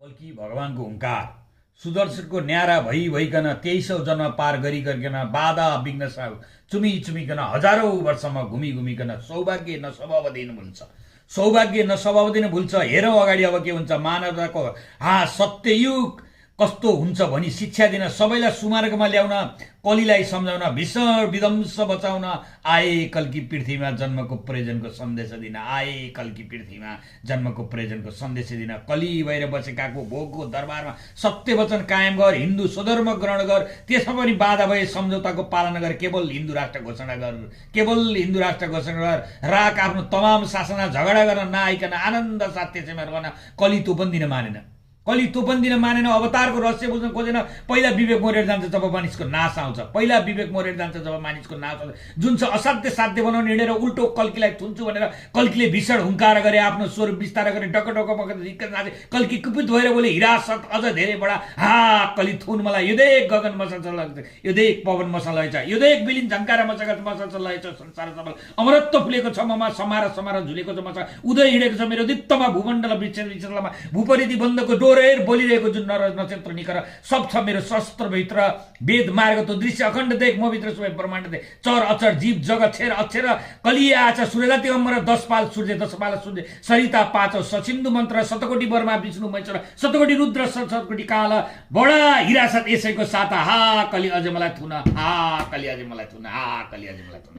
कल्की भगवानको हुङ्कार सुदर्शनको न्यारा भइकन 2300 जन्म पार गरिकन बाधा विघ्न चुमिकन हजारौं वर्षमा घुमिकन सौभाग्य न स्वभाव दिन भुल्छ। सौभाग्य न स्वभाव दिन भुल्छ। हेरौँ अगाडि अब के हुन्छ। मानवताको सत्ययुग कस्तो हुन्छ भनी शिक्षा दिन, सबैलाई सुमार्गमा ल्याउन, कलीलाई सम्झाउन, भीषण विध्वंस बचाउन आए कल्की पृथ्वीमा जन्मको प्रयोजनको सन्देश दिन। आए कल्की पृथ्वीमा जन्मको प्रयोजनको सन्देश दिन। कली भएर बसेकाको भोगको दरबारमा सत्य वचन कायम गर, हिन्दू स्वधर्म ग्रहण गर, त्यसमा पनि बाधा भए सम्झौताको पालना गर, केवल हिन्दू राष्ट्र घोषणा गर, केवल हिन्दू राष्ट्र घोषणा गर। राख आफ्नो तमाम शासना झगडा गर्न नआइकन आनन्द साथ त्यसैमा रहन। कली त्यो पनि दिन मानेन। कली त्यो पनि दिन मानेन। अवतारको रहस्य बुझ्न खोजेन। पहिला विवेक मरेर जान्छ जब मानिसको नाश आउँछ। पहिला विवेक मरेर जान्छ जब मानिसको नाश आउँछ। जुन चाहिँ असाध्य साध्य बनाउन हिँडेर उल्टो कल्कीलाई थुन्छु भनेर कल्कीले भीषण हुङ्कार गरे, आफ्नो स्वरूप विस्तार गरे, डक नाचे। कल्की कुपित भएर बोले हिरासत अझ धेरै बडा। कली थुन मलाई यो देख गगन मसल लाग्छ, यो देख पवन मसल रहेछ, यो देख बिलिन झङ्कारा मसल रहेछ, संसार सबल अमरत्व फुलेको छ ममा, समारा झुलेको छ मसा, उदय हिँडेको छ मेरो दिप्तमा, भूमण्डल विचलमा भूपरिधि बन्दको डोरेर बोलिरहेको जुन नर नक्षत्र निकर सब छ मेरो शस्त्रभित्र। वेद मार्ग तो दृश्य अखण्ड देख म भित्र सबै ब्रह्माण्ड देख, चर अचर जीव जगत छेर अक्षर कलिया आछ सूर्यजाति अम्बर 10 पाल सूर्य 10 पाल सूर्य सरिता पाँच सचिन्दु मन्त्र शतकोटी वर्मा विष्णु मैचर शतकोटी रुद्र शतकोटी काल बडा हिरासत यसैको साता। कली अझै मलाई थुन, कली अझै मलाई थुन, कली अझै मलाई थुन।